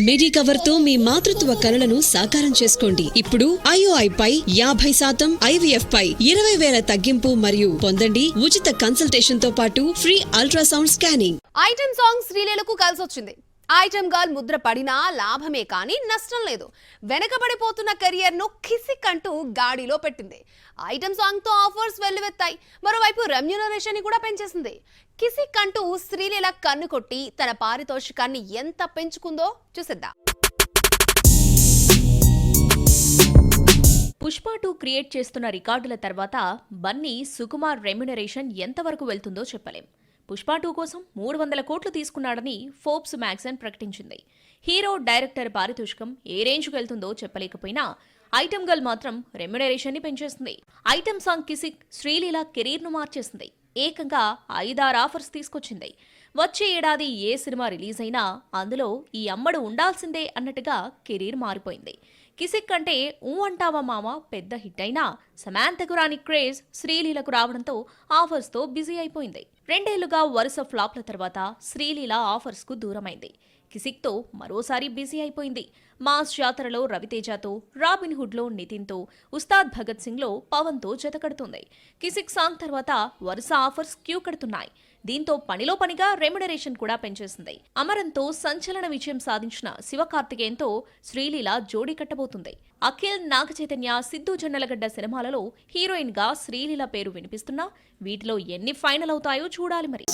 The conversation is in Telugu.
మిడి కవర్ తో మీ మాతృత్వ కలలను సాకారం చేసుకోండి. ఇప్పుడు IOI పై 50%, IVF పై 20,000 తగ్గింపు మరియు పొందండి ఉచిత కన్సల్టేషన్ తో పాటు free ultrasound scanning. Item song శ్రీలీలకు కలిసొచ్చింది. ఐటమ్ గర్ల్ ముద్ర పడినా లాభమే కానీ నష్టం లేదు. వెనకబడిపోతున్న కెరియర్ ను కిసిక్ అంటూ గాడిలో పెట్టింది. ఐటమ్ సాంగ్ తో ఆఫర్స్ వెల్లువెత్తాయి. మరోవైపు రెమ్యూనరేషన్ ని కూడా పెంచేసింది. కిసిక్ అంటూ శ్రీలీల కన్ను కొట్టి తన పారితోషికాన్ని ఎంత పెంచుకుందో చూసేద్దాం. పుష్ప 2 క్రియేట్ చేస్తున్న రికార్డుల తర్వాత బన్నీ సుకుమార్ రెమ్యునరేషన్ ఎంతవరకు వెళ్తుందో చెప్పలేం. పుష్ప 2 కోసం 300 కోట్లు తీసుకున్నాడని ఫోర్బ్స్ మ్యాగజైన్ ప్రకటించింది. హీరో, డైరెక్టర్ పారితోషికం ఏ రేంజ్కు వెళ్తుందో చెప్పలేకపోయినా ఐటమ్ గర్ల్ మాత్రం రెమ్యునరేషన్ ని పెంచేసింది. Item song Kissik Sreeleela career ను మార్చేసింది. ఏకంగా 5-6 ఆఫర్స్ తీసుకొచ్చింది. వచ్చే ఏడాది ఏ సినిమా రిలీజ్ అయినా అందులో ఈ అమ్మడు ఉండాల్సిందే అన్నట్టుగా కెరీర్ మారిపోయింది. కిసిక్ అంటే అంటావా మామ పెద్ద హిట్ అయినా సమాంతకు రాని క్రేజ్ శ్రీలీలకు రావడంతో ఆఫర్స్ తో బిజీ అయిపోయింది. 2 ఏళ్లుగా వరుస ఫ్లాప్ల తర్వాత శ్రీలీల ఆఫర్స్ కు దూరమైంది. కిసిక్ తో మరోసారి బిజీ అయిపోయింది. మాస్ జాతరలో రవితేజతో, రాబిన్ హుడ్ లో నితిన్ తో, ఉస్తాద్ భగత్ సింగ్ లో పవన్ తో జతకడుతుంది. కిసిక్ సాంగ్ తర్వాత వరుస ఆఫర్స్ క్యూ కడుతున్నాయి. దీంతో పనిలో పనిగా రెమ్యునరేషన్ కూడా పెంచేసింది. అమరంతో సంచలన విజయం సాధించిన శివకార్తికేయన్తో శ్రీలీల జోడీ కట్టబోతుంది. అఖిల్, నాగచైతన్య, సిద్ధు జొన్నలగడ్డ సినిమాలలో హీరోయిన్ గా శ్రీలీల పేరు వినిపిస్తున్నా వీటిలో ఎన్ని ఫైనల్ అవుతాయో చూడాలి మరి.